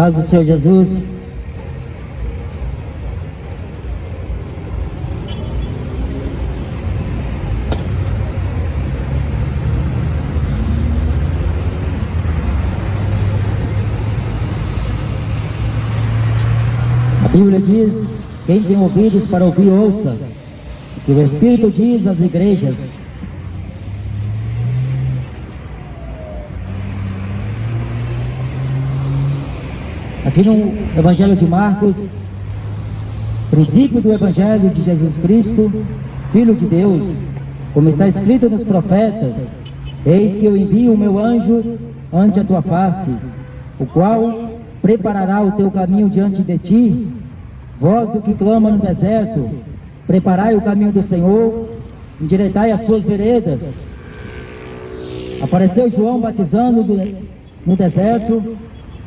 Paz do Senhor Jesus. A Bíblia diz: quem tem ouvidos para ouvir, ouça. Que o Espírito diz às igrejas. Aqui no Evangelho de Marcos, princípio do Evangelho de Jesus Cristo, Filho de Deus, como está escrito nos profetas: eis que eu envio o meu anjo ante a tua face, o qual preparará o teu caminho diante de ti. Voz do que clama no deserto, preparai o caminho do Senhor, endireitai as suas veredas. Apareceu João batizando no deserto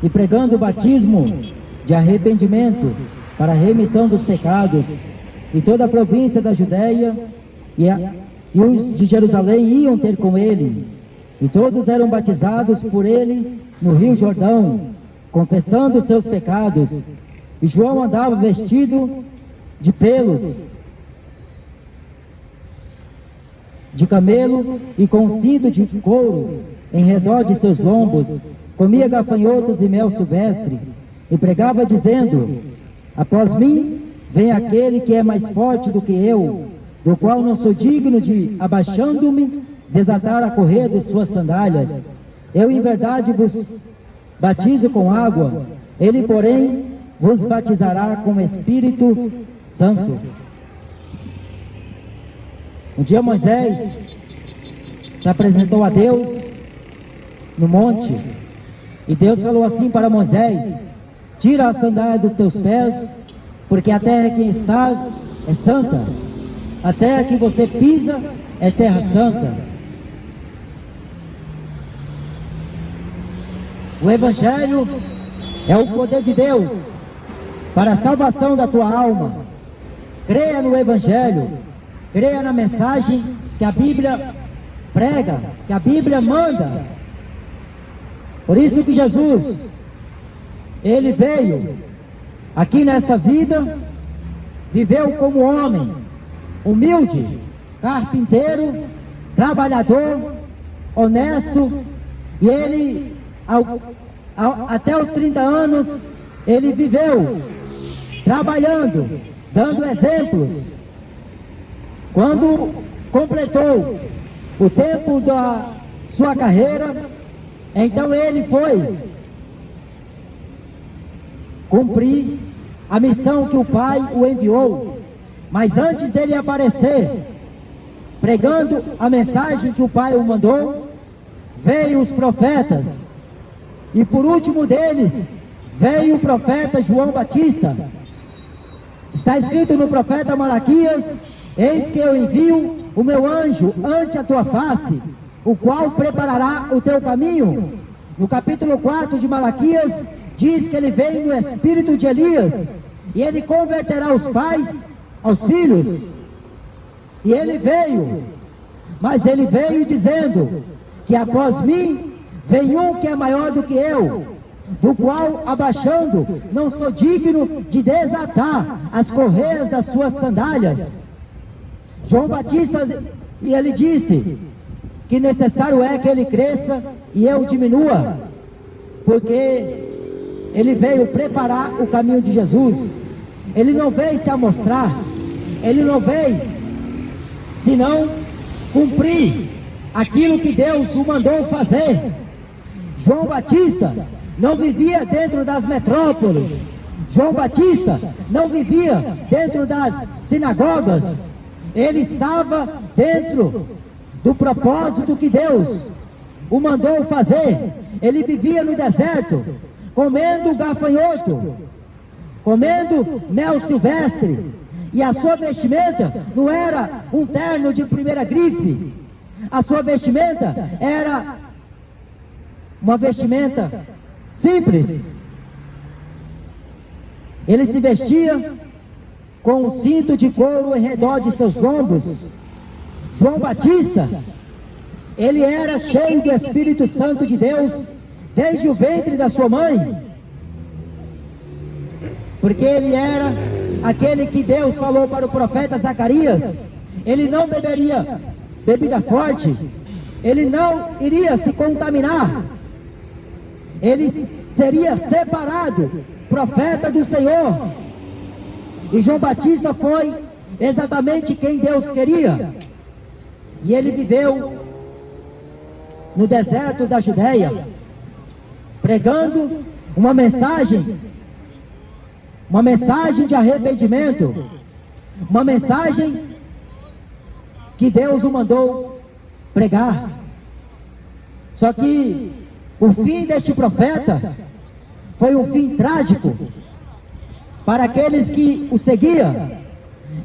e pregando o batismo de arrependimento para a remissão dos pecados. E toda a província da Judéia e os de Jerusalém iam ter com ele, e todos eram batizados por ele no rio Jordão, confessando os seus pecados. E João andava vestido de pelos de camelo e com um cinto de couro em redor de seus lombos. Comia gafanhotos e mel silvestre, e pregava dizendo: após mim vem aquele que é mais forte do que eu, do qual não sou digno de, abaixando-me, desatar a correia de suas sandálias. Eu em verdade vos batizo com água, ele porém vos batizará com o Espírito Santo. Um dia Moisés se apresentou a Deus no monte, e Deus falou assim para Moisés: tira a sandália dos teus pés, porque a terra que estás é santa, a terra que você pisa é terra santa. O Evangelho é o poder de Deus para a salvação da tua alma. Creia no Evangelho, creia na mensagem que a Bíblia prega, que a Bíblia manda. Por isso que Jesus, ele veio aqui nesta vida, viveu como homem, humilde, carpinteiro, trabalhador, honesto, e ele, até os 30 anos, ele viveu trabalhando, dando exemplos. Quando completou o tempo da sua carreira, então ele foi cumprir a missão que o Pai o enviou. Mas antes dele aparecer, pregando a mensagem que o Pai o mandou, veio os profetas, e por último deles veio o profeta João Batista. Está escrito no profeta Malaquias: eis que eu envio o meu anjo ante a tua face, o qual preparará o teu caminho. No capítulo 4 de Malaquias, diz que ele veio no espírito de Elias, e ele converterá os pais aos filhos. E ele veio, mas ele veio dizendo que após mim vem um que é maior do que eu, do qual, abaixando, não sou digno de desatar as correias das suas sandálias. João Batista, e ele disse que necessário é que ele cresça e eu diminua, porque ele veio preparar o caminho de Jesus. Ele não veio se amostrar, ele não veio senão cumprir aquilo que Deus o mandou fazer. João Batista não vivia dentro das metrópoles, João Batista não vivia dentro das sinagogas, ele estava dentro do propósito que Deus o mandou fazer. Ele vivia no deserto, comendo gafanhoto, comendo mel silvestre, e a sua vestimenta não era um terno de primeira grife, a sua vestimenta era uma vestimenta simples. Ele se vestia com um cinto de couro em redor de seus lombos. João Batista, ele era cheio do Espírito Santo de Deus desde o ventre da sua mãe. porque ele era aquele que Deus falou para o profeta Zacarias, ele não beberia bebida forte, ele não iria se contaminar, ele seria separado, profeta do Senhor. E João Batista foi exatamente quem Deus queria, e ele viveu no deserto da Judeia, pregando uma mensagem de arrependimento, uma mensagem que Deus o mandou pregar. Só que o fim deste profeta foi um fim trágico para aqueles que o seguiam.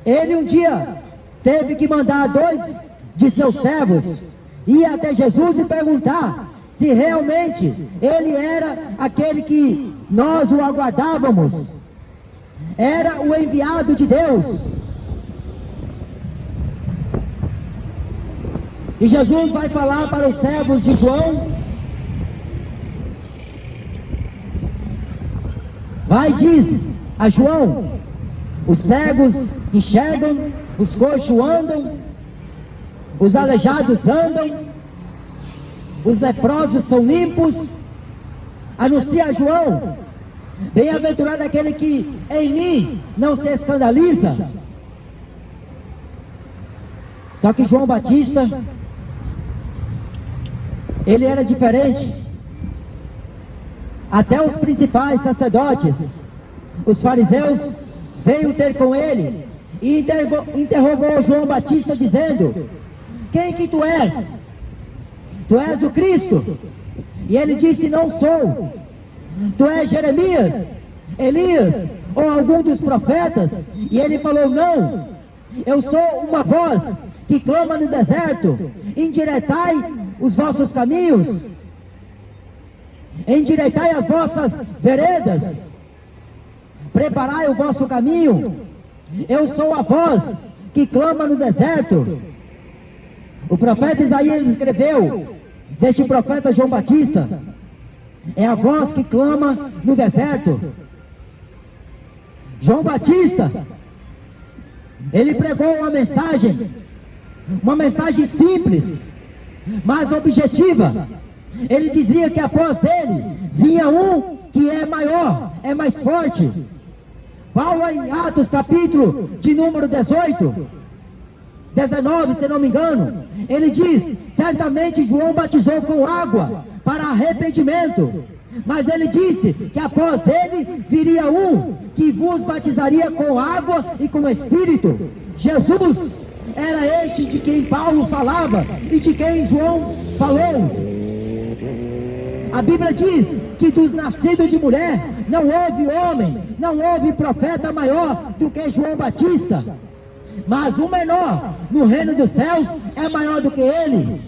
Ele um dia teve que mandar 2 de seus servos ir até Jesus e perguntar se realmente ele era aquele que nós o aguardávamos, era o enviado de Deus. E Jesus vai falar para os servos de João, vai e diz a João: os cegos enxergam, os coxos andam, os aleijados andam, os leprosos são limpos. Anuncia a João: bem-aventurado aquele que em mim não se escandaliza. Só que João Batista, ele era diferente. Até os principais sacerdotes, os fariseus, veio ter com ele e interrogou João Batista dizendo: quem que tu és? Tu és o Cristo? E ele disse: não sou. Tu és Jeremias, Elias ou algum dos profetas? E ele falou: não, eu sou uma voz que clama no deserto, endireitai os vossos caminhos, endireitai as vossas veredas, preparai o vosso caminho. Eu sou a voz que clama no deserto. O profeta Isaías escreveu deste profeta João Batista: é a voz que clama no deserto. João Batista, ele pregou uma mensagem simples, mas objetiva. Ele dizia que após ele vinha um que é maior, é mais forte. Paulo, em Atos capítulo de número 19, se não me engano, ele diz: certamente João batizou com água para arrependimento, mas ele disse que após ele viria um que vos batizaria com água e com Espírito. Jesus era este de quem Paulo falava e de quem João falou. A Bíblia diz que dos nascidos de mulher não houve homem, não houve profeta maior do que João Batista, mas o menor no reino dos céus é maior do que ele.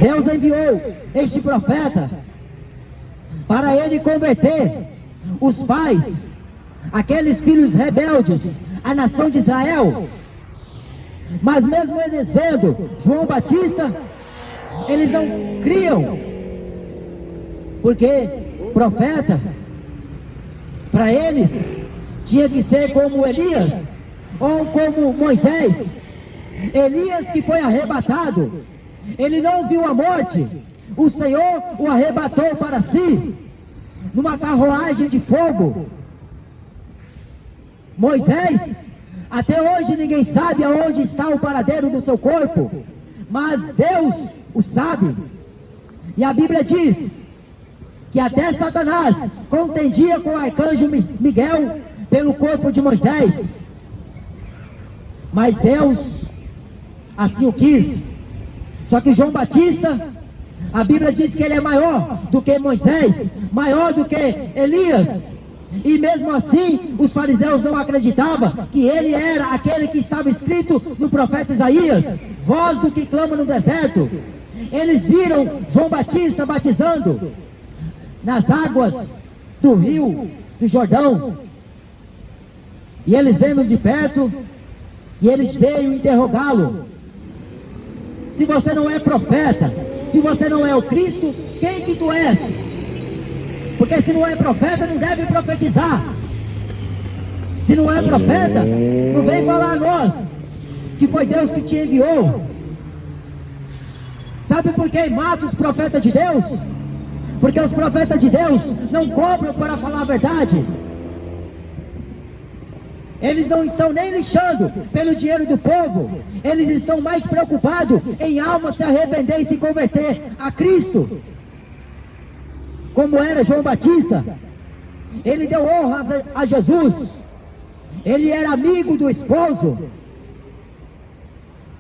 Deus enviou este profeta para ele converter os pais, aqueles filhos rebeldes, a nação de Israel. Mas mesmo eles vendo João Batista, eles não criam, porque profeta, para eles, tinha que ser como Elias, ou como Moisés. Elias, que foi arrebatado, ele não viu a morte, o Senhor o arrebatou para si, numa carruagem de fogo. Moisés, até hoje ninguém sabe aonde está o paradeiro do seu corpo, mas Deus o sabe. E a Bíblia diz que até Satanás contendia com o arcanjo Miguel pelo corpo de Moisés, mas Deus assim o quis. Só que João Batista, a Bíblia diz que ele é maior do que Moisés, maior do que Elias. E mesmo assim, os fariseus não acreditavam que ele era aquele que estava escrito no profeta Isaías, voz do que clama no deserto. Eles viram João Batista batizando nas águas do rio do Jordão, e eles vendo de perto, e eles veio interrogá-lo: Se você não é profeta, se você não é o Cristo, quem que tu és? Porque se não é profeta, não deve profetizar. Se não é profeta, não vem falar a nós que foi Deus que te enviou. Sabe por que mata os profetas de Deus? Porque os profetas de Deus não cobram para falar a verdade. Eles não estão nem lixando pelo dinheiro do povo. Eles estão mais preocupados em alma se arrepender e se converter a Cristo. Como era João Batista. Ele deu honra a Jesus. Ele era amigo do esposo.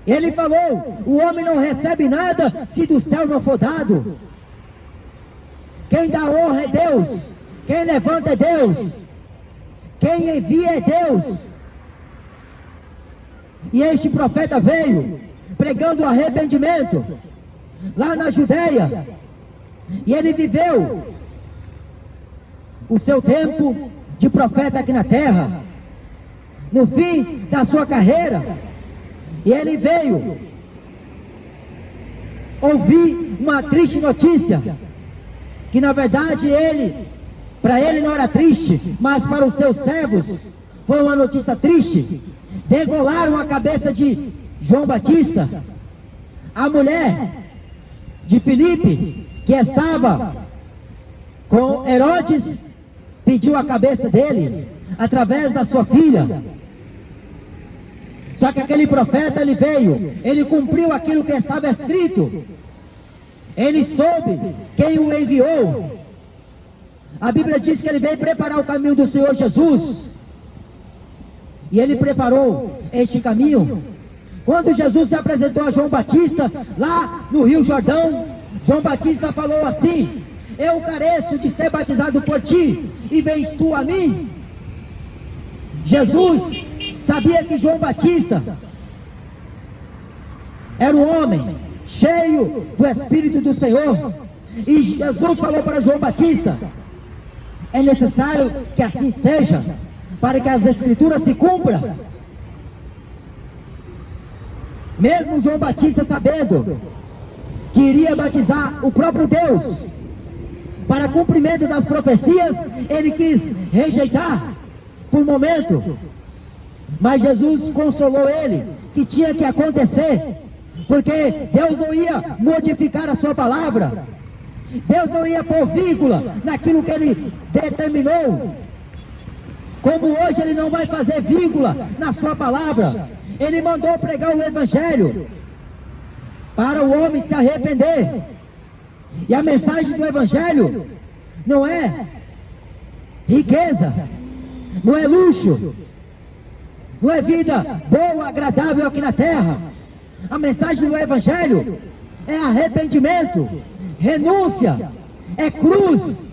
Ele falou: o homem não recebe nada se do céu não for dado. Quem dá honra é Deus. Quem levanta é Deus. Quem envia é Deus. E este profeta veio pregando o arrependimento lá na Judeia. E ele viveu o seu tempo de profeta aqui na terra. No fim da sua carreira, e ele veio ouvir uma triste notícia, que na verdade para ele não era triste, mas para os seus servos foi uma notícia triste. Degolaram a cabeça de João Batista. A mulher de Filipe, que estava com Herodes, pediu a cabeça dele através da sua filha. Só que aquele profeta, ele veio, ele cumpriu aquilo que estava escrito. Ele soube quem o enviou. A Bíblia diz que ele veio preparar o caminho do Senhor Jesus. E ele preparou este caminho. Quando Jesus se apresentou a João Batista, lá no Rio Jordão, João Batista falou assim: eu careço de ser batizado por ti, e vens tu a mim? Jesus sabia que João Batista era um homem cheio do Espírito do Senhor. E Jesus falou para João Batista: é necessário que assim seja, para que as Escrituras se cumpram. Mesmo João Batista sabendo que iria batizar o próprio Deus, para cumprimento das profecias, ele quis rejeitar por um momento. Mas Jesus consolou ele que tinha que acontecer, porque Deus não ia modificar a sua palavra. Deus não ia pôr vírgula naquilo que ele determinou. Como hoje ele não vai fazer vírgula na sua palavra. Ele mandou pregar o Evangelho para o homem se arrepender. E a mensagem do Evangelho não é riqueza, não é luxo, não é vida boa, agradável aqui na terra. A mensagem do Evangelho é arrependimento, renúncia, é cruz.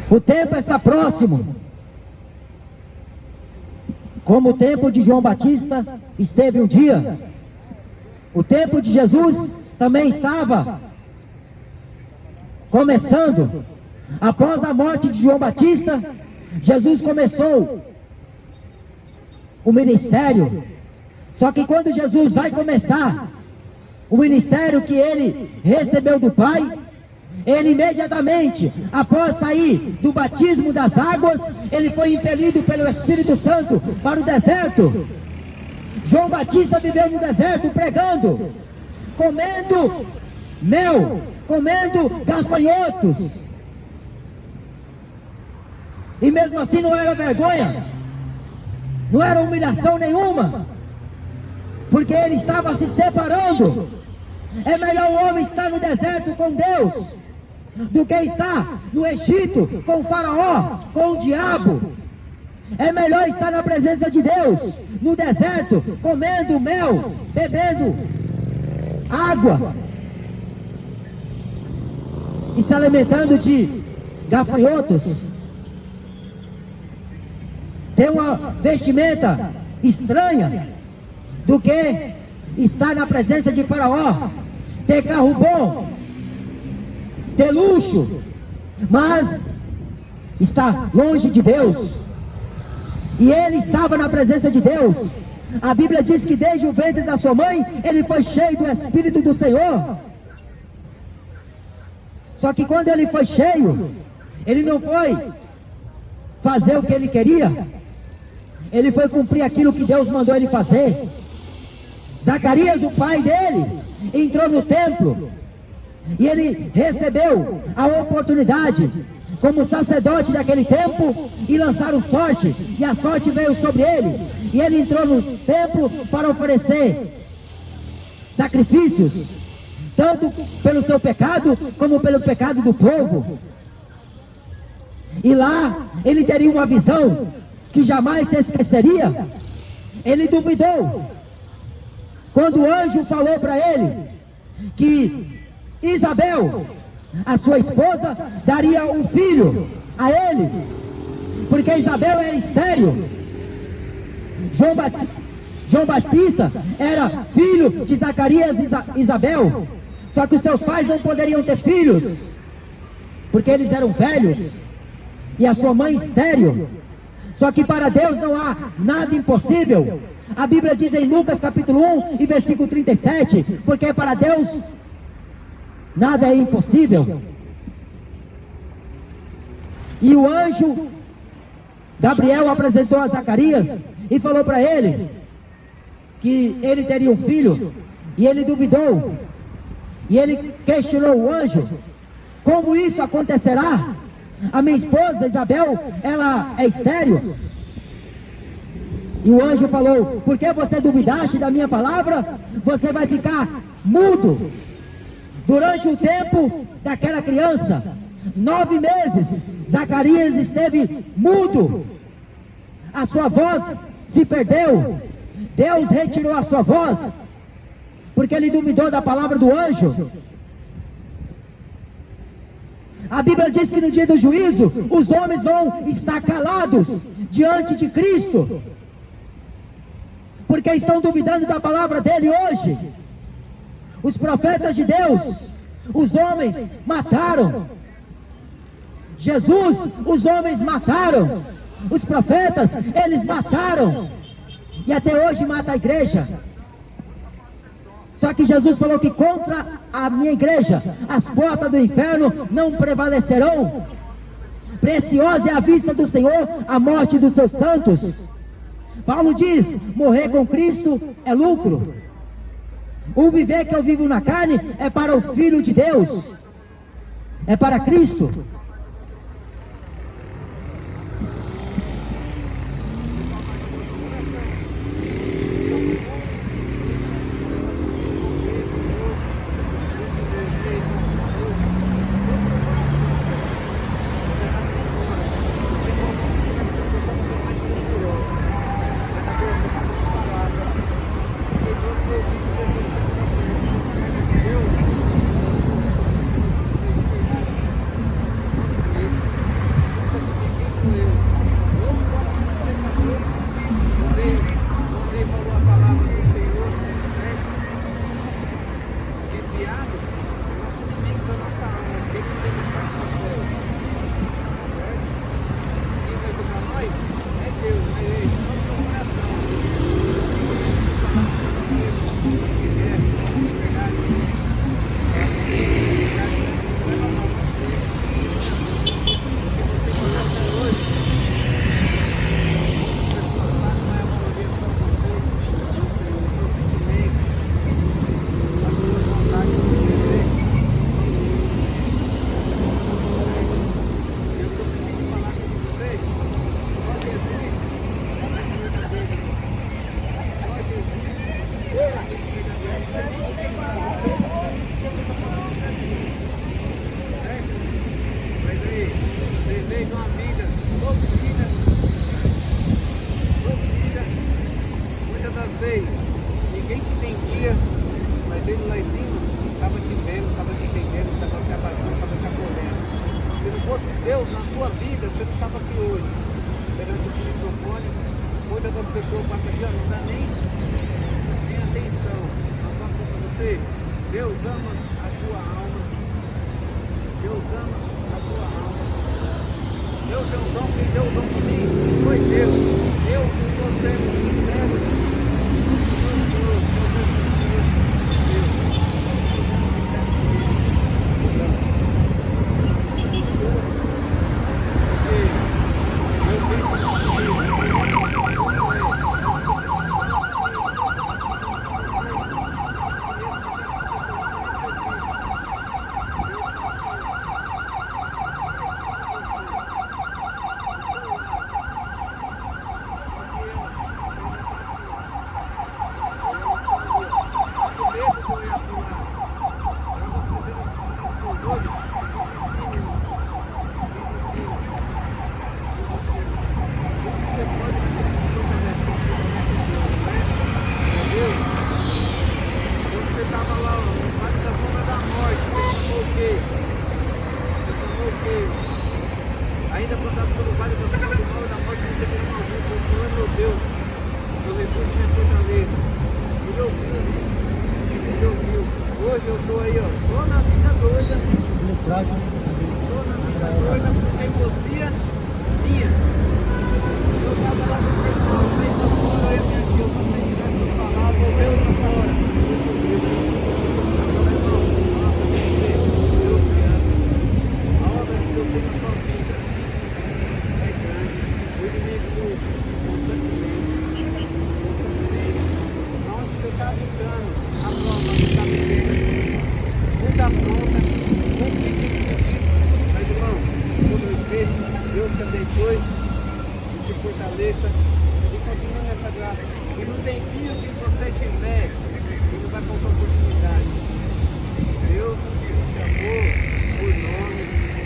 O tempo está próximo. Como o tempo de João Batista esteve um dia, o tempo de Jesus também estava começando. Após a morte de João Batista, Jesus começou o ministério. Só que quando Jesus vai começar o ministério que ele recebeu do Pai, ele imediatamente, após sair do batismo das águas, ele foi impelido pelo Espírito Santo para o deserto. João Batista viveu no deserto pregando, comendo mel, comendo gafanhotos. E mesmo assim não era vergonha, não era humilhação nenhuma, porque ele estava se separando. É melhor o homem estar no deserto com Deus do que estar no Egito com o faraó, com o diabo. É melhor estar na presença de Deus no deserto, comendo mel, bebendo água e se alimentando de gafanhotos. Ter uma vestimenta estranha do que estar na presença de faraó, ter carro bom, ter luxo, mas está longe de Deus. E ele estava na presença de Deus. A Bíblia diz que desde o ventre da sua mãe, ele foi cheio do Espírito do Senhor. Só que quando ele foi cheio, ele não foi fazer o que ele queria, ele foi cumprir aquilo que Deus mandou ele fazer. Zacarias, o pai dele, entrou no templo e ele recebeu a oportunidade como sacerdote daquele tempo e lançaram sorte, e a sorte veio sobre ele, e ele entrou no templo para oferecer sacrifícios, tanto pelo seu pecado como pelo pecado do povo. E lá ele teria uma visão que jamais se esqueceria. Ele duvidou quando o anjo falou para ele que Isabel, a sua esposa, daria um filho a ele, porque Isabel era estéril. João Batista era filho de Zacarias e Isabel, só que os seus pais não poderiam ter filhos, porque eles eram velhos, e a sua mãe estéril. Só que para Deus não há nada impossível. A Bíblia diz em Lucas capítulo 1 e versículo 37, porque para Deus nada é impossível. E o anjo Gabriel apresentou a Zacarias e falou para ele que ele teria um filho, e ele duvidou, e ele questionou o anjo: como isso acontecerá? A minha esposa Isabel, ela é estéril. E o anjo falou: porque você duvidaste da minha palavra, você vai ficar mudo durante o tempo daquela criança. 9 meses Zacarias esteve mudo, a sua voz se perdeu. Deus retirou a sua voz porque ele duvidou da palavra do anjo. A Bíblia diz que no dia do juízo os homens vão estar calados diante de Cristo, porque estão duvidando da palavra dele hoje. Os profetas de Deus, os homens mataram. Jesus, os homens mataram. Os profetas, eles mataram. E até hoje mata a igreja. Só que Jesus falou que contra a minha igreja as portas do inferno não prevalecerão. Preciosa é a vista do Senhor a morte dos seus santos. Paulo diz: morrer com Cristo é lucro. O viver que eu vivo na carne é para o Filho de Deus, é para Cristo. Deus na sua vida, você não estava aqui hoje, perante esse microfone. Muitas das pessoas passam aqui, não dá nem atenção. Eu falo para você, Deus ama a tua alma. Deus ama a tua alma. Deus filho pródigo. Toda coisa por teimosia minha. Eu estava lá no pessoal, saí da fora, eu ia aqui, eu passei diversas palavras, voltei outra fora. Deus te ama. A obra que Deus tem na sua vida é grande. O inimigo luta constantemente. Onde você está habitando, a prova não está vivendo. Muita afronta, muito difícil. Mas, irmão, com todo respeito, Deus te abençoe e te fortaleça e continue nessa graça. E no tempinho que você tiver, e não vai faltar oportunidade. Deus te chamou por nome,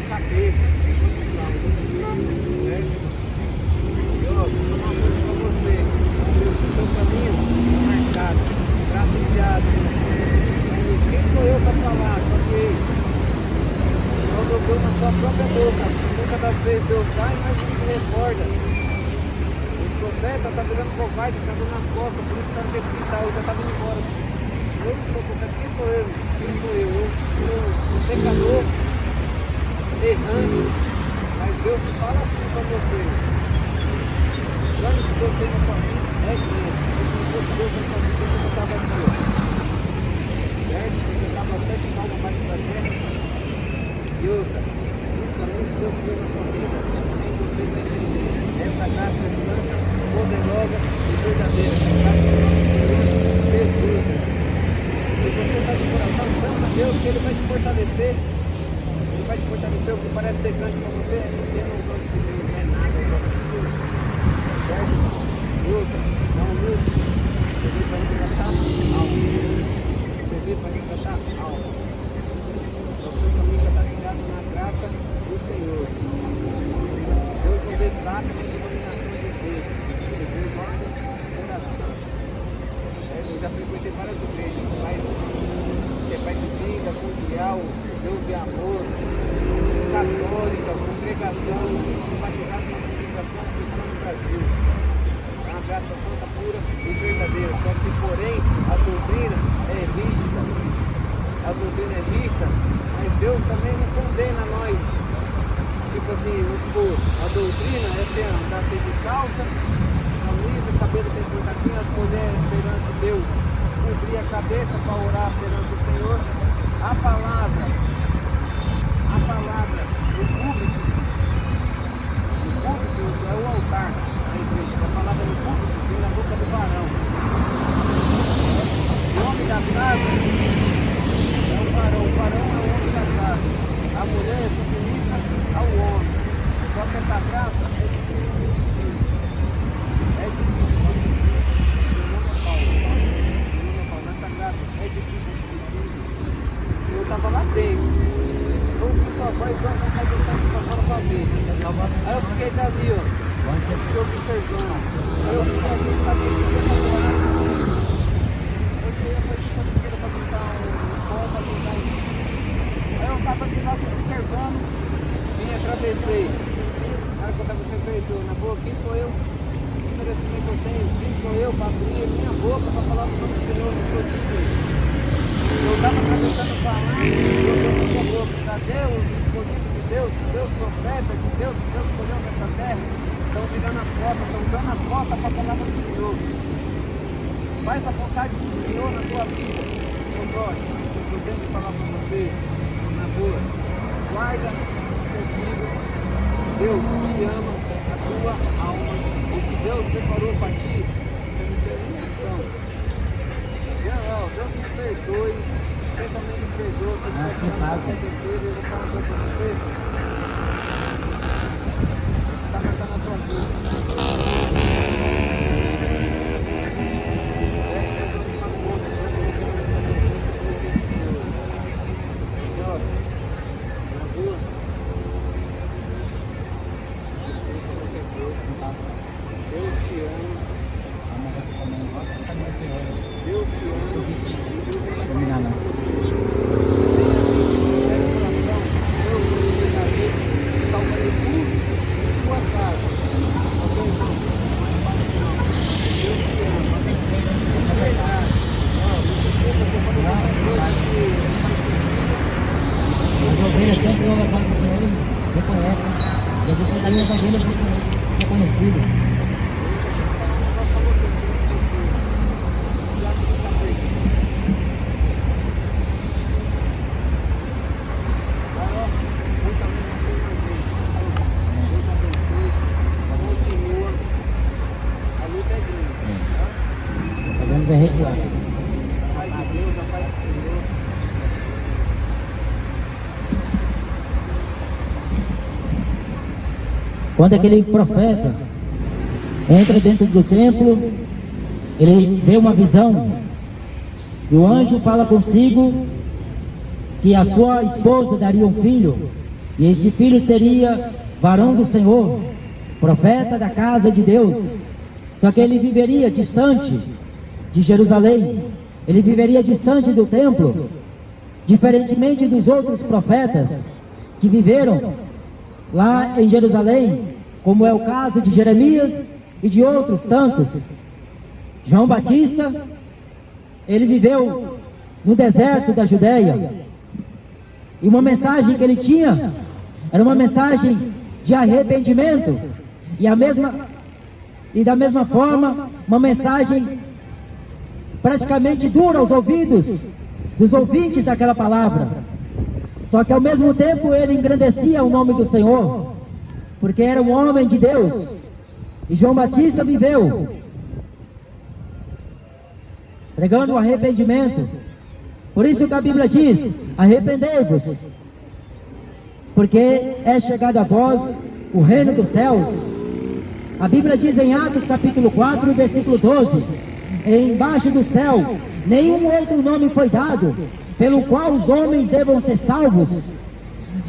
cabeça. Certo? E ó, vou falar uma coisa pra você. O seu caminho é marcado, trilhado. Quem sou eu para falar? Só que quando eu dou na sua própria boca, muitas das vezes Deus vai, mas não se recorda. Os profetas estão virando covarde, estão dando nas costas, por isso está no jeito que está, eu já estava indo embora. Eu não sou profeta, quem sou eu? Quem sou eu? Eu sou um pecador, errante, mas Deus te fala assim para você. O plano que Deus tem na sua vida é grande. Se não fosse Deus na sua vida, você não estava aqui, ó. Certo? Você estava 7 palmas abaixo da terra. E outra, o caminho que Deus fez na sua vida, nem você vai entender. Essa graça é santa, poderosa e verdadeira. Graça do nosso Senhor Jesus. Se você está de coração, clama a Deus que Ele vai te fortalecer. Ele vai te fortalecer. O que parece ser grande para você é pequeno aos olhos de Deus. Não é nada aos olhos de Deus. Certo? E outra, não humilde. Você veio para resgatar alma. Você veio para resgatar alma. O seu caminho já está ligado na graça do Senhor. Deus não vê placa nem denominação de Deus. Ele vê o nosso coração. Eu já frequentei várias igrejas, mas que é pai de vida, mundial, Deus é amor, católica, congregação, batizado na congregação cristã do Brasil. É uma graça santa, pura e verdadeira. Só que, porém, a doutrina é rígida. A doutrina é vista, mas Deus também não condena nós. Tipo assim, vamos supor, a doutrina é ser andar sem de calça, camisa, cabelo bem cortadinho, as mulheres perante Deus, cobrir a cabeça para orar perante o Senhor. A palavra, o público é o altar da igreja. A palavra do público vem na boca do varão. O homem da casa é o varão é o homem da casa. A mulher é submissa ao homem. Só que essa graça é difícil de seguir. É difícil de seguir. Essa graça é difícil de seguir. Eu estava lá dentro. Eu ouvi sua voz, deu uma vontade de sair para fora para ver. Aí eu fiquei dali, ó. Fiquei observando. Aí eu fiquei ali, sabia que eu ia falar. Eu ia para buscar um pó, para buscar um. Aí eu estava de lá observando, vim, atravessei. Na hora que eu estava observando, na boa, quem sou eu? Que merecimento eu tenho? Quem sou eu para abrir minha boca para falar do nome do Senhor? Não sou digno. Eu estava atravessando para lá, eu dei minha boca. Cadê os escolhidos de Deus? Cadê os profetas de Deus que Deus escolheu nessa terra? Estão virando as costas, estão dando as costas para a palavra do Senhor. Faz a vontade do Senhor na tua vida. Eu tenho que falar para você, na boa, guarda contigo, Deus te ama, a tua alma, o que Deus preparou para ti, você não tem nem noção. Deus me perdoe, você também me perdoa, se você estiver falando qualquer besteira, eu vou falar uma coisa para você, está marcando a tua boca. Deus te ama. Deus te ama. Deus vai falar com você. Tenha coração. Deus te salvarei tudo em sua casa. as ovelhas reconhecidas. Podemos recuar. A paz de Deus, a paz do Senhor. Quando aquele profeta entra dentro do templo, ele vê uma visão, e o anjo fala consigo que a sua esposa daria um filho, e este filho seria varão do Senhor, profeta da casa de Deus. Só que ele viveria distante de Jerusalém, ele viveria distante do templo, diferentemente dos outros profetas que viveram lá em Jerusalém, como é o caso de Jeremias e de outros tantos. João Batista, ele viveu no deserto da Judéia, e uma mensagem que ele tinha era uma mensagem de arrependimento, e da mesma forma uma mensagem praticamente dura aos ouvidos dos ouvintes daquela palavra. Só que ao mesmo tempo ele engrandecia o nome do Senhor, porque era um homem de Deus. E João Batista viveu pregando o arrependimento. Por isso que a Bíblia diz: arrependei-vos, porque é chegado a vós o reino dos céus. A Bíblia diz em Atos capítulo 4, versículo 12: embaixo do céu nenhum outro nome foi dado, pelo qual os homens devam ser salvos.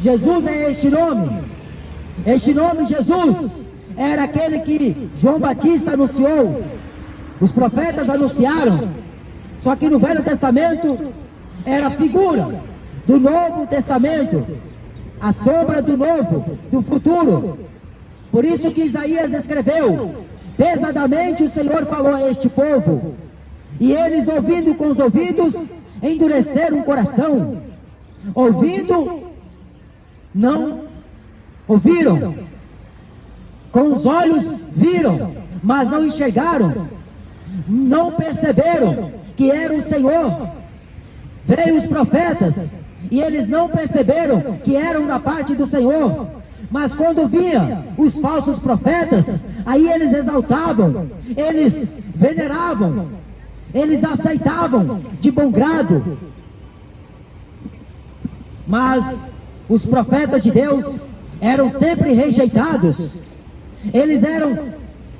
Jesus é este nome. Este nome, Jesus, era aquele que João Batista anunciou, os profetas anunciaram. Só que no Velho Testamento era a figura do Novo Testamento, a sombra do novo, do futuro. Por isso que Isaías escreveu: pesadamente o Senhor falou a este povo, e eles, ouvindo com os ouvidos, endureceram o coração. Ouvindo, não ouviram. Com os olhos viram, mas não enxergaram. Não perceberam que era o Senhor. Veio os profetas, e eles não perceberam que eram da parte do Senhor. Mas quando vinha os falsos profetas, aí eles exaltavam, eles veneravam, eles aceitavam de bom grado. Mas os profetas de Deus eram sempre rejeitados. Eles eram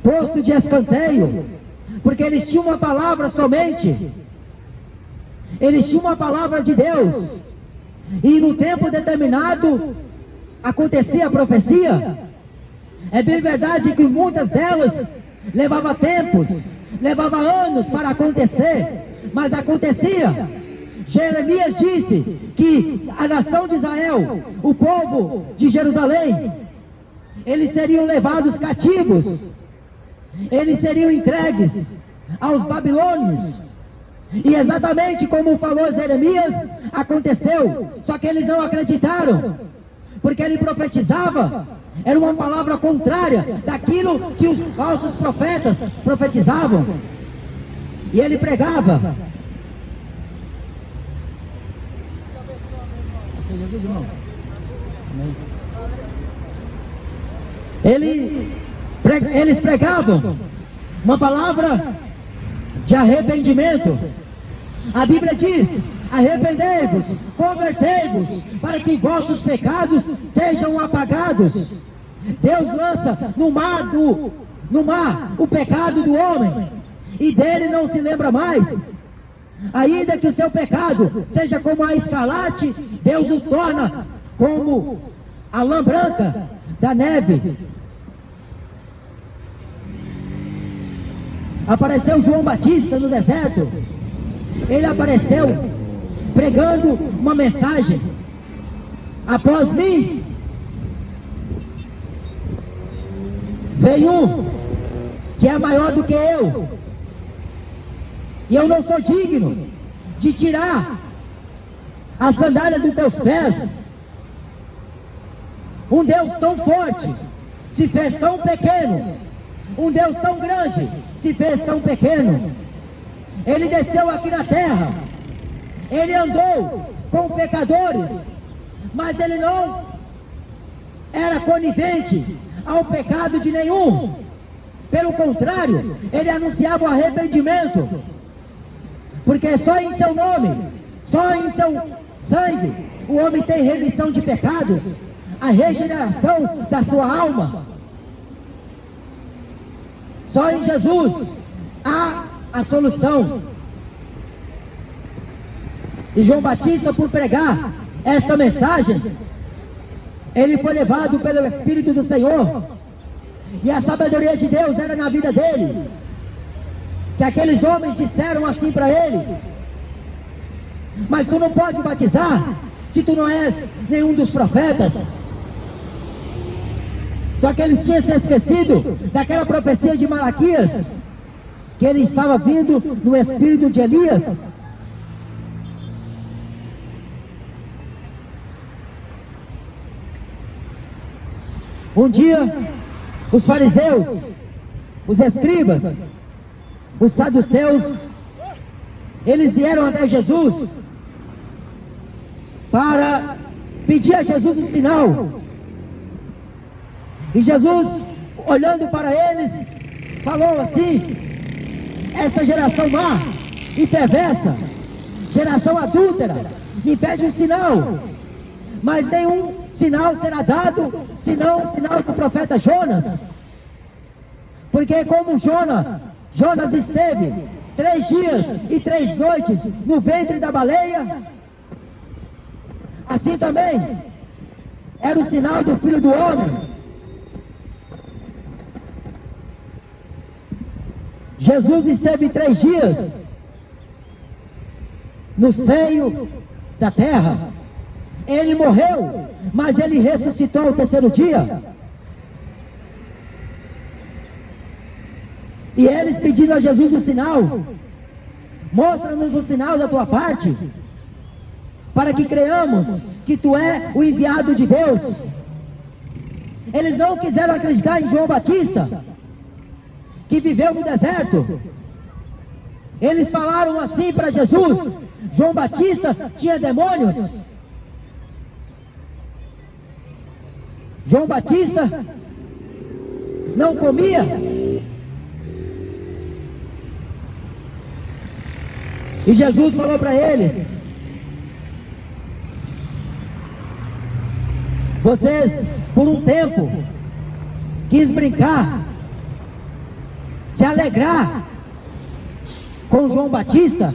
postos de escanteio, porque eles tinham uma palavra somente. Eles tinham uma palavra de Deus, e no tempo determinado acontecia a profecia. É bem verdade que muitas delas levava tempos, levava anos para acontecer, mas acontecia. Jeremias disse que a nação de Israel, o povo de Jerusalém, eles seriam levados cativos, eles seriam entregues aos babilônios. E exatamente como falou Jeremias, aconteceu. Só que eles não acreditaram, porque ele profetizava, era uma palavra contrária daquilo que os falsos profetas profetizavam. E ele pregava. Eles pregavam uma palavra de arrependimento. A Bíblia diz: arrependei-vos, convertei-vos, para que vossos pecados sejam apagados. Deus lança no mar o pecado do homem, e dele não se lembra mais. Ainda que o seu pecado seja como a escarlate, Deus o torna como a lã branca da neve. Apareceu João Batista no deserto. Ele apareceu pregando uma mensagem: após mim vem um que é maior do que eu, e eu não sou digno de tirar a sandália dos teus pés. Um Deus tão forte se fez tão pequeno, um Deus tão grande se fez tão pequeno. Ele desceu aqui na terra, ele andou com pecadores, mas ele não era conivente ao pecado de nenhum. Pelo contrário, ele anunciava o arrependimento, porque só em seu nome, só em seu sangue, o homem tem remissão de pecados, a regeneração da sua alma. Só em Jesus há a solução. E João Batista, por pregar esta mensagem, ele foi levado pelo Espírito do Senhor, e a sabedoria de Deus era na vida dele, que aqueles homens disseram assim para ele: mas tu não pode batizar se tu não és nenhum dos profetas. Só que eles tinham se esquecido daquela profecia de Malaquias, que ele estava vindo no espírito de Elias. Um dia, os fariseus, os escribas, os saduceus, eles vieram até Jesus para pedir a Jesus um sinal. E Jesus, olhando para eles, falou assim: essa geração má e perversa, geração adúltera, me pede um sinal, mas nenhum sinal será dado, senão o sinal do profeta Jonas. Porque como Jonas esteve 3 dias e 3 noites no ventre da baleia, assim também era o sinal do Filho do Homem. Jesus esteve 3 dias no seio da terra. Ele morreu, mas ele ressuscitou ao 3º dia. E eles pedindo a Jesus um sinal: mostra-nos o sinal da tua parte, para que creiamos que tu é o enviado de Deus. Eles não quiseram acreditar em João Batista, que viveu no deserto. Eles falaram assim para Jesus: João Batista tinha demônios. João Batista não comia. E Jesus falou para eles: vocês, por um tempo, quis brincar, se alegrar com João Batista,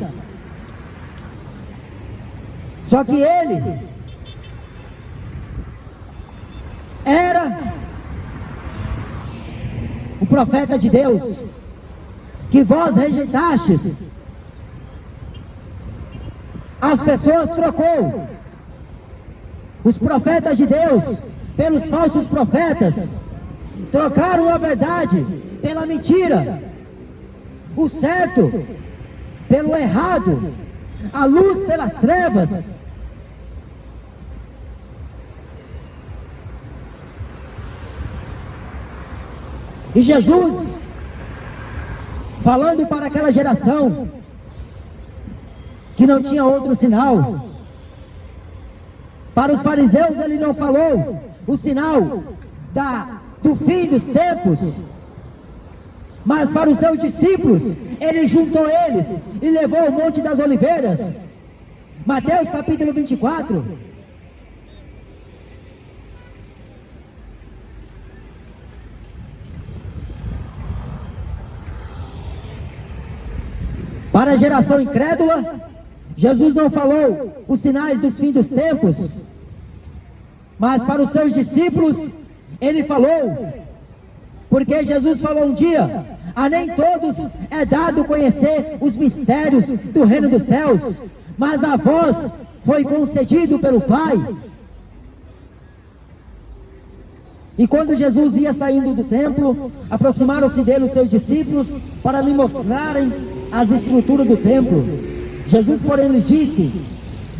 só que ele era o profeta de Deus, que vós rejeitastes. As pessoas trocou os profetas de Deus pelos falsos profetas, trocaram a verdade pela mentira, o certo pelo errado, a luz pelas trevas. E Jesus, falando para aquela geração que não tinha outro sinal, para os fariseus ele não falou o sinal do fim dos tempos, mas para os seus discípulos ele juntou eles e levou ao Monte das Oliveiras. Mateus capítulo 24. Para a geração incrédula, Jesus não falou os sinais dos fins dos tempos, mas para os seus discípulos ele falou, porque Jesus falou um dia: a nem todos é dado conhecer os mistérios do reino dos céus, mas a vós foi concedido pelo Pai. E quando Jesus ia saindo do templo, aproximaram-se dele os seus discípulos para lhe mostrarem as estruturas do templo. Jesus, porém, lhes disse: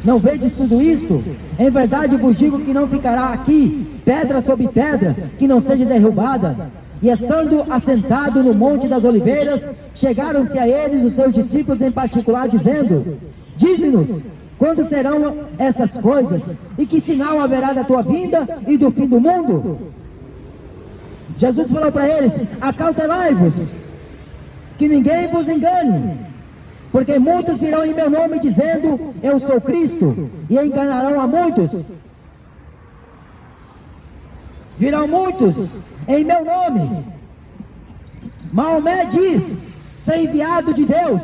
não vedes tudo isto? Em verdade vos digo que não ficará aqui pedra sobre pedra, que não seja derrubada. E estando assentado no Monte das Oliveiras, chegaram-se a eles os seus discípulos em particular, dizendo: dize-nos, quando serão essas coisas? E que sinal haverá da tua vinda e do fim do mundo? Jesus falou para eles: acautelai-vos, que ninguém vos engane, porque muitos virão em meu nome dizendo: eu sou Cristo, e enganarão a muitos. Virão muitos em meu nome. Maomé diz ser enviado de Deus,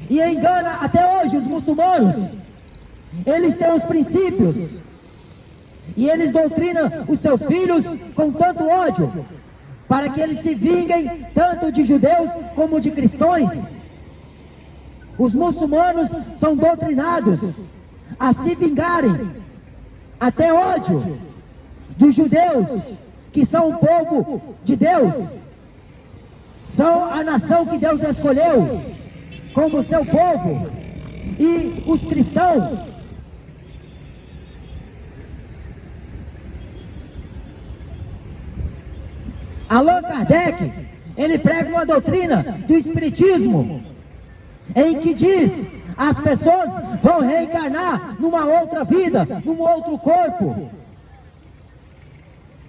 e engana até hoje os muçulmanos. Eles têm os princípios, e eles doutrinam os seus filhos com tanto ódio, para que eles se vinguem tanto de judeus como de cristãos. Os muçulmanos são doutrinados a se vingarem até ódio dos judeus, que são o povo de Deus, são a nação que Deus escolheu como seu povo, e os cristãos. Allan Kardec, ele prega uma doutrina do espiritismo, em que diz: as pessoas vão reencarnar numa outra vida, num outro corpo.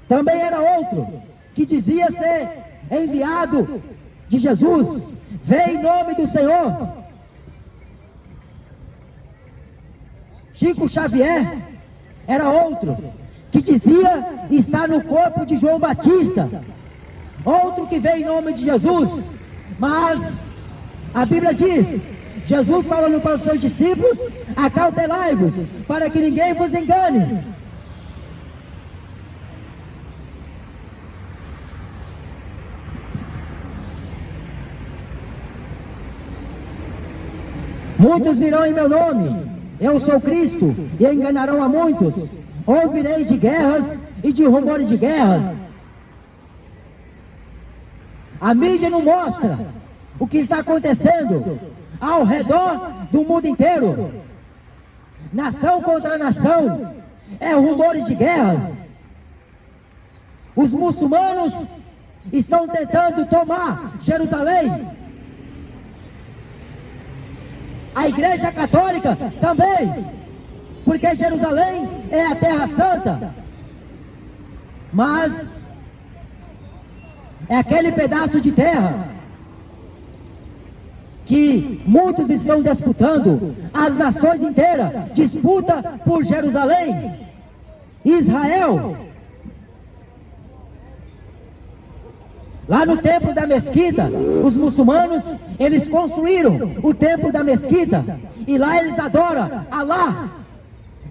Também era outro que dizia ser enviado de Jesus: vem em nome do Senhor. Chico Xavier era outro que dizia estar no corpo de João Batista, outro que veio em nome de Jesus. Mas a Bíblia diz, Jesus falando para os seus discípulos: acautelai-vos, para que ninguém vos engane. Muitos virão em meu nome, eu sou Cristo, e enganarão a muitos. Ouvirei de guerras e de rumores de guerras. A mídia não mostra o que está acontecendo ao redor do mundo inteiro. Nação contra nação, rumores de guerras. Os muçulmanos estão tentando tomar Jerusalém. A Igreja Católica também, porque Jerusalém é a Terra Santa. Mas é aquele pedaço de terra que muitos estão disputando. As nações inteiras disputam por Jerusalém, Israel. Lá no templo da mesquita, os muçulmanos, eles construíram o templo da mesquita, e lá eles adoram Alá,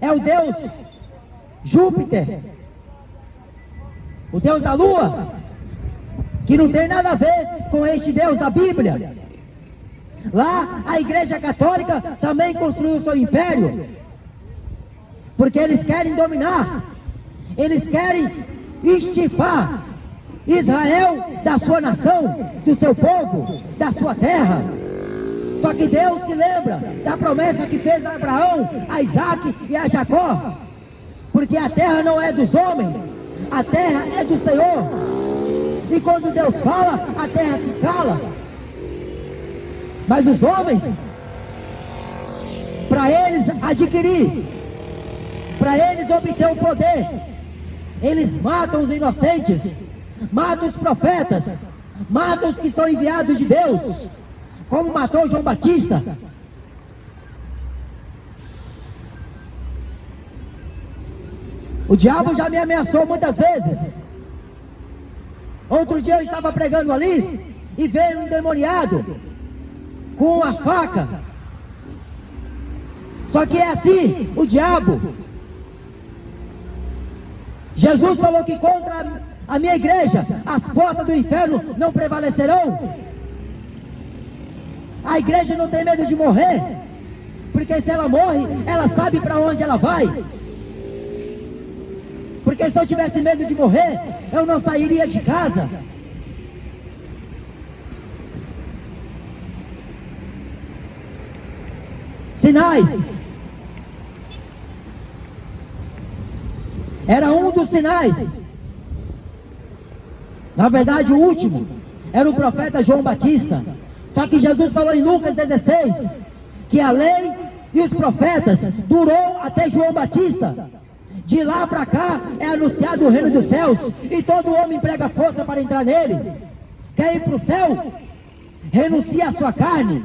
é o Deus Júpiter, o Deus da lua, que não tem nada a ver com este Deus da Bíblia. Lá a Igreja Católica também construiu o seu império, porque eles querem dominar, eles querem extirpar Israel da sua nação, do seu povo, da sua terra. Só que Deus se lembra da promessa que fez a Abraão, a Isaac e a Jacó, porque a terra não é dos homens, a terra é do Senhor. E quando Deus fala, a terra se cala. Mas os homens, para eles adquirir, para eles obter o poder, eles matam os inocentes, matam os profetas, matam os que são enviados de Deus, como matou João Batista. O diabo já me ameaçou muitas vezes. Outro dia eu estava pregando ali e veio um endemoniado com uma faca. Só que é assim o diabo. Jesus falou que contra a minha igreja as portas do inferno não prevalecerão. A igreja não tem medo de morrer, porque se ela morre, ela sabe para onde ela vai. Porque se eu tivesse medo de morrer, eu não sairia de casa. Sinais. era um dos sinais. Na verdade, o último era o profeta João Batista. Só que Jesus falou em Lucas 16 que a lei e os profetas durou até João Batista. De lá para cá é anunciado o reino dos céus, e todo homem emprega força para entrar nele. Quer ir para o céu? Renuncia a sua carne,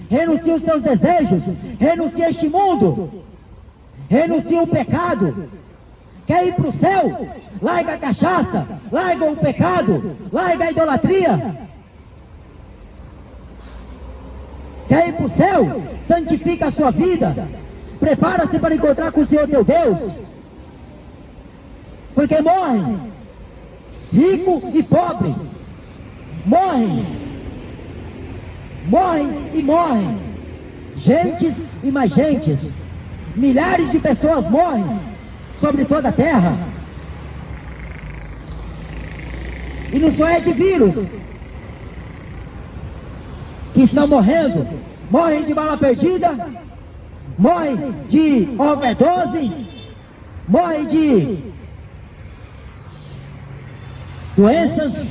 renuncia os seus desejos, renuncia este mundo, renuncia o pecado. Quer ir para o céu? Larga a cachaça, larga o pecado, larga a idolatria. Quer ir para o céu? Santifica a sua vida, prepara-se para encontrar com o Senhor teu Deus. Porque morrem rico e pobre, morrem e morrem, gentes e mais gentes, milhares de pessoas morrem sobre toda a terra. E não só é de vírus que estão morrendo, morrem de bala perdida, morrem de overdose, morrem de doenças,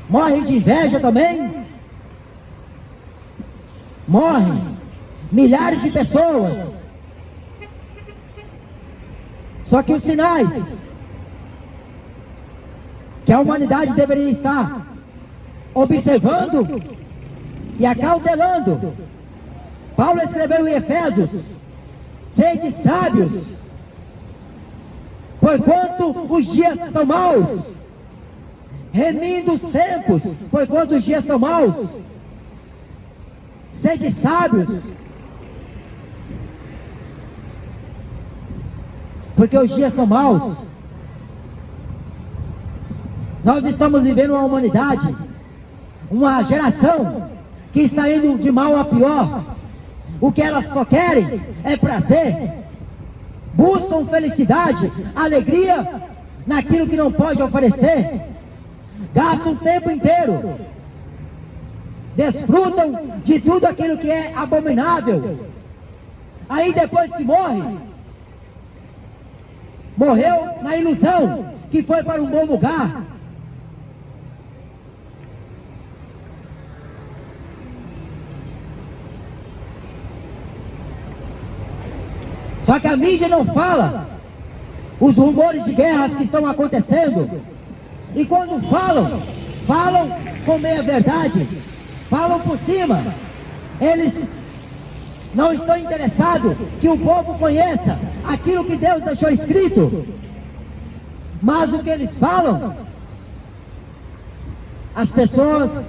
morrem de inveja também, morrem milhares de pessoas. Só que os sinais que a humanidade deveria estar observando e acautelando, Paulo escreveu em Efésios: sede sábios, porquanto os dias são maus. Remindo os tempos, porquanto os dias são maus. Sede sábios, porque os dias são maus. Nós estamos vivendo uma humanidade, uma geração que está indo de mal a pior. O que elas só querem é prazer, buscam felicidade, alegria naquilo que não pode oferecer, gastam o tempo inteiro, desfrutam de tudo aquilo que é abominável. Aí depois que morre, morreu na ilusão que foi para um bom lugar. Só que a mídia não fala os rumores de guerras que estão acontecendo. E quando falam, falam com meia verdade, falam por cima. Eles não estão interessados que o povo conheça aquilo que Deus deixou escrito. Mas o que eles falam, as pessoas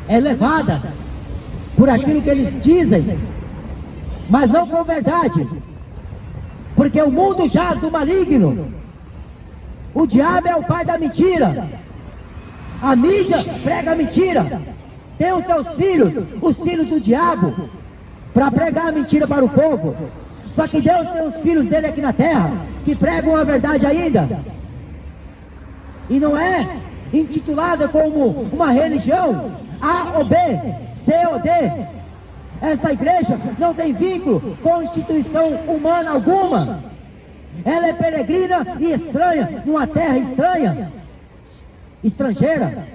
é levada por aquilo que eles dizem, mas não com verdade, porque o mundo jaz do maligno. O diabo é o pai da mentira. A mídia prega a mentira. Tem os seus filhos, os filhos do diabo, para pregar a mentira para o povo. Só que Deus tem os filhos dele aqui na terra, que pregam a verdade ainda. E não é intitulada como uma religião A ou B, C ou D. Esta igreja não tem vínculo com instituição humana alguma. Ela é peregrina e estranha, numa terra estranha, estrangeira.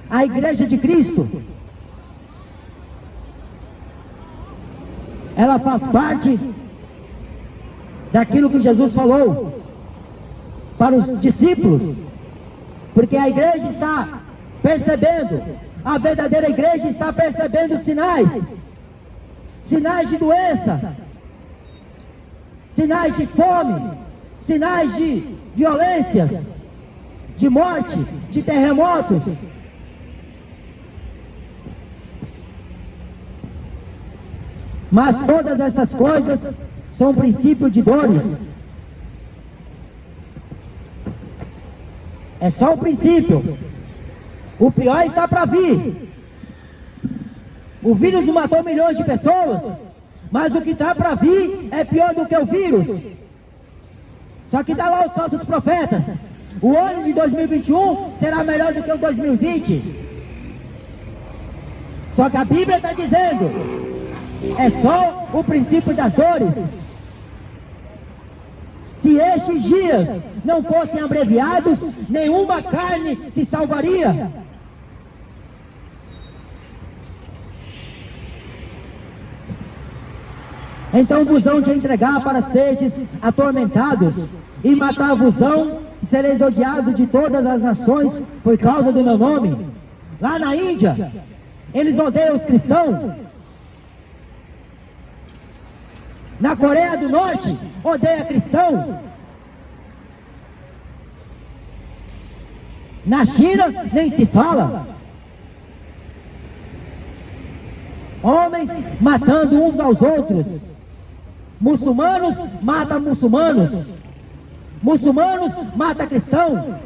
A igreja de Cristo, ela faz parte daquilo que Jesus falou para os discípulos, porque a igreja está percebendo, a verdadeira igreja está percebendo sinais, sinais de doença, sinais de fome, sinais de violências, de morte, de terremotos. Mas todas essas coisas são princípio de dores. É só o princípio. O pior está para vir. O vírus matou milhões de pessoas, mas o que está para vir é pior do que o vírus. Só que está lá os falsos profetas. O ano de 2021 será melhor do que o 2020. Só que a Bíblia está dizendo é só o princípio das dores. Se estes dias não fossem abreviados, nenhuma carne se salvaria. Então vos hão de entregar para seres atormentados, e matar-vos-ão, e sereis odiados de todas as nações por causa do meu nome. Lá na Índia, eles odeiam os cristãos. Na Coreia do Norte, odeia cristão. Na China, nem se fala. Homens matando uns aos outros. Muçulmanos matam muçulmanos. Muçulmanos matam cristão.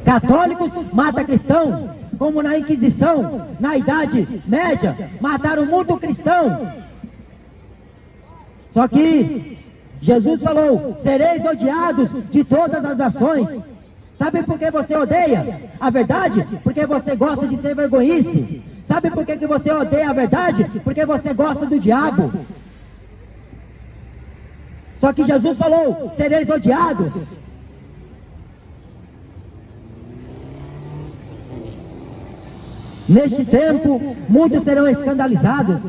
Católicos matam cristão, como na Inquisição, na Idade Média, mataram muito cristão. Só que Jesus falou: sereis odiados de todas as nações. Sabe por que você odeia a verdade? Porque você gosta de ser vergonhice. Sabe por que você odeia a verdade? Porque você gosta do diabo. Só que Jesus falou: sereis odiados. Neste tempo, muitos serão escandalizados.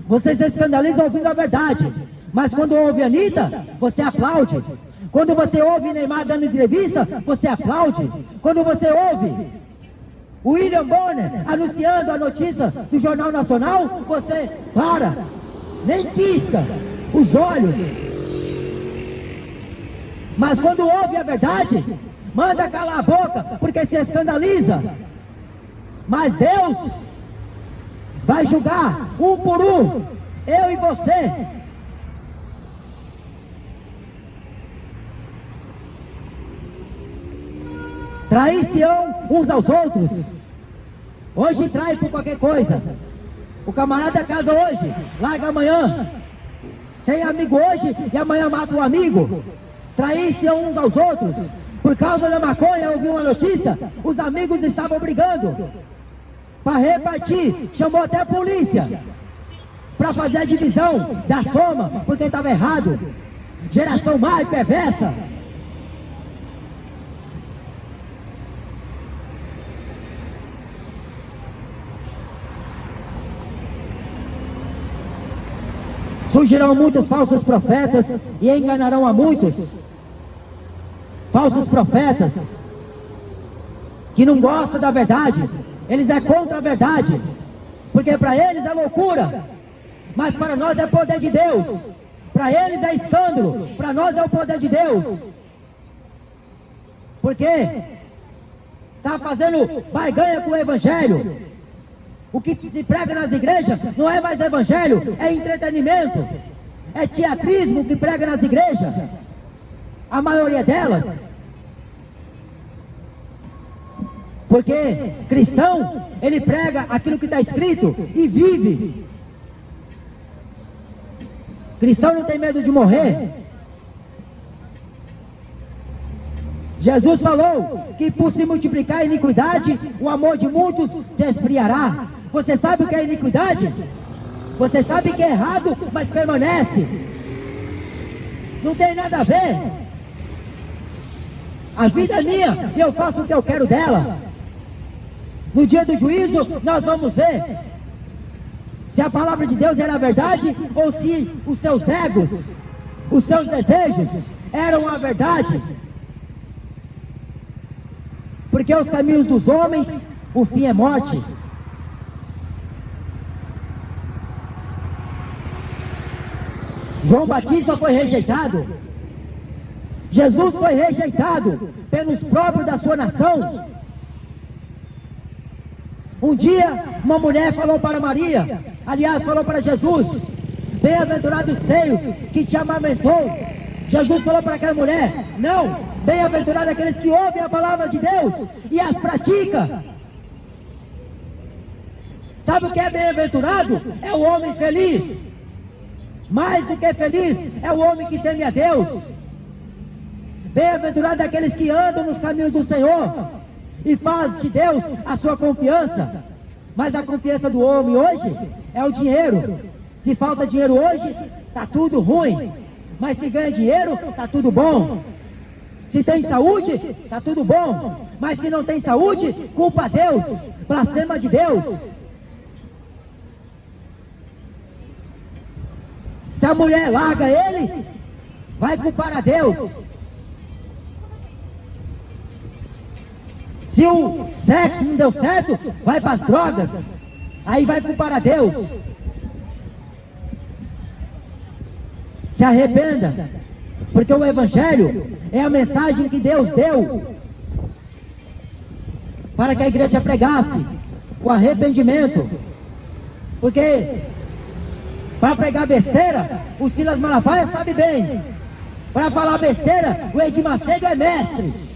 Você se escandaliza ouvindo a verdade, mas quando ouve a Anitta, você aplaude. Quando você ouve Neymar dando entrevista, você aplaude. Quando você ouve o William Bonner anunciando a notícia do Jornal Nacional, você para, nem pisca os olhos. Mas quando ouve a verdade, manda calar a boca, porque se escandaliza. Mas Deus vai julgar um por um, eu e você. Trair-se-ão uns aos outros. Hoje trai por qualquer coisa. O camarada casa hoje, larga amanhã. Tem amigo hoje e amanhã mata um amigo. Trair-se-ão uns aos outros. Por causa da maconha, eu ouvi uma notícia, os amigos estavam brigando para repartir, chamou até a polícia para fazer a divisão da soma, porque estava errado. Geração má e perversa. Surgirão muitos falsos profetas e enganarão a muitos. Falsos profetas que não gostam da verdade. Eles é contra a verdade, porque para eles é loucura, mas para nós é poder de Deus. Para eles é escândalo, para nós é o poder de Deus. Porque está fazendo barganha com o evangelho. O que se prega nas igrejas não é mais evangelho, é entretenimento, é teatrismo que prega nas igrejas, a maioria delas. Porque cristão, ele prega aquilo que está escrito e vive. Cristão não tem medo de morrer. Jesus falou que por se multiplicar a iniquidade, o amor de muitos se esfriará. Você sabe o que é iniquidade? Você sabe que é errado, mas permanece. Não tem nada a ver. A vida é minha e eu faço o que eu quero dela. No dia do juízo, nós vamos ver se a palavra de Deus era a verdade ou se os seus egos, os seus desejos eram a verdade. Porque os caminhos dos homens, o fim é morte. João Batista foi rejeitado. Jesus foi rejeitado pelos próprios da sua nação. Um dia, uma mulher falou para Maria, aliás, falou para Jesus: bem-aventurados os seios que te amamentou. Jesus falou para aquela mulher: não, bem-aventurados aqueles que ouvem a palavra de Deus e as praticam. Sabe o que é bem-aventurado? É o homem feliz. Mais do que feliz, é o homem que teme a Deus. Bem-aventurado aqueles que andam nos caminhos do Senhor e faz de Deus a sua confiança. Mas a confiança do homem hoje é o dinheiro. Se falta dinheiro hoje, está tudo ruim. Mas se ganha dinheiro, está tudo bom. Se tem saúde, está tudo bom. Mas se não tem saúde, culpa a Deus, blasfema de Deus. Se a mulher larga ele, vai culpar a Deus. Se o sexo não deu certo, vai para as drogas, aí vai culpar a Deus. Se arrependa, porque o Evangelho é a mensagem que Deus deu para que a igreja pregasse o arrependimento. Porque para pregar besteira, o Silas Malafaia sabe bem. Para falar besteira, o Edir Macedo é mestre.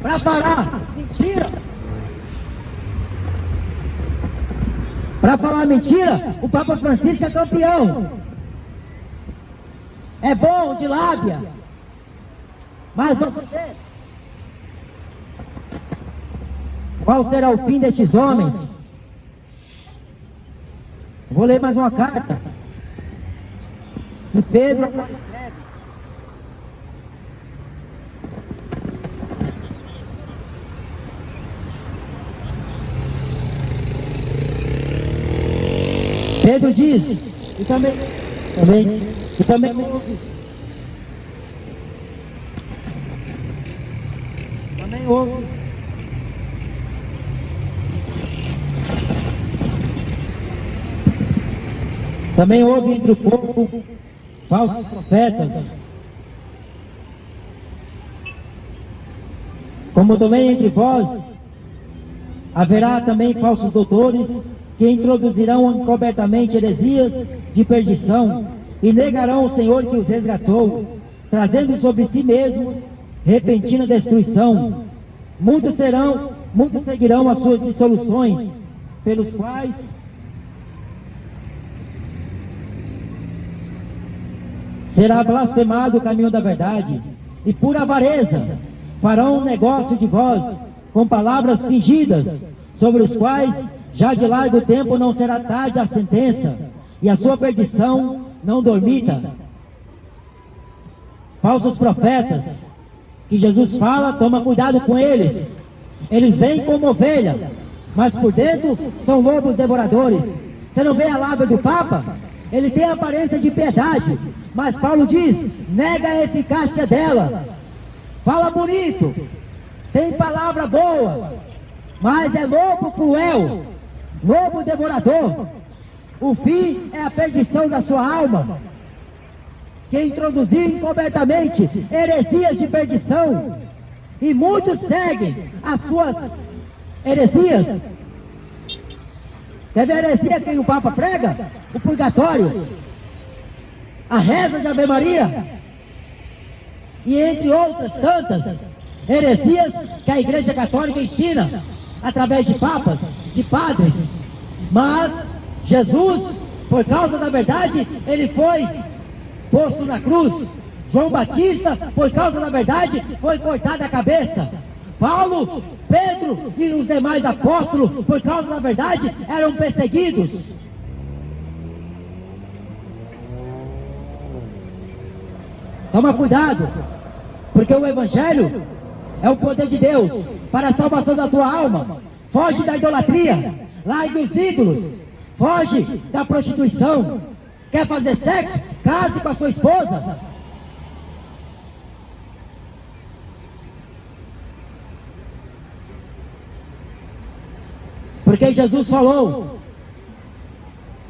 Para falar mentira, para falar mentira, o Papa Francisco é campeão. É bom de lábia, mas vamos ver qual será o fim destes homens. Vou ler mais uma carta que Pedro escreve. Pedro diz, e também houve. Também houve entre o povo falsos profetas, como também entre vós haverá também falsos doutores, que introduzirão encobertamente heresias de perdição, e negarão o Senhor que os resgatou, trazendo sobre si mesmos repentina destruição. Muitos seguirão as suas dissoluções, pelos quais será blasfemado o caminho da verdade, e por avareza farão negócio de vós com palavras fingidas, sobre os quais já de largo tempo não será tarde a sentença, e a sua perdição não dormita. Falsos profetas, que Jesus fala, toma cuidado com eles. Eles vêm como ovelha, mas por dentro são lobos devoradores. Você não vê a lábia do Papa? Ele tem a aparência de piedade, mas Paulo diz, nega a eficácia dela. Fala bonito, tem palavra boa, mas é lobo cruel, lobo devorador. O fim é a perdição da sua alma, que introduziu encobertamente heresias de perdição, e muitos seguem as suas heresias. Quer ver a heresia que o Papa prega? O purgatório, a reza de Ave Maria, e entre outras tantas heresias que a Igreja Católica ensina através de papas, de padres. Mas Jesus, por causa da verdade, ele foi posto na cruz. João Batista, por causa da verdade, foi cortada a cabeça. Paulo, Pedro e os demais apóstolos, por causa da verdade, eram perseguidos. Toma cuidado, porque o Evangelho é o poder de Deus para a salvação da tua alma. Foge da idolatria, largue os ídolos, foge da prostituição. Quer fazer sexo? Case com a sua esposa. Porque Jesus falou,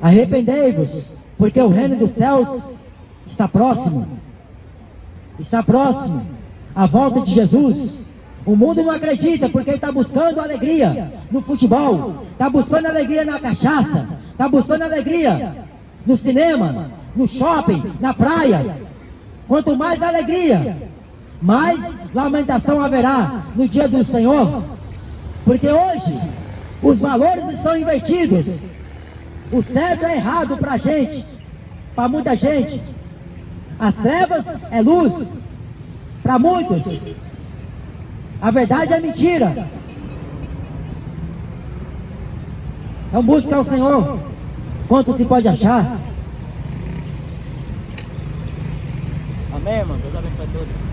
arrependei-vos, porque o reino dos céus está próximo. Está próximo a volta de Jesus. O mundo não acredita, porque ele está buscando alegria no futebol, está buscando alegria na cachaça, está buscando alegria no cinema, no shopping, na praia. Quanto mais alegria, mais lamentação haverá no dia do Senhor, porque hoje os valores estão invertidos. O certo é errado para a gente, para muita gente. as trevas é luz. Para muitos, a verdade é mentira. Então busca ao Senhor, quanto se pode achar. Amém, irmão. Deus abençoe a todos.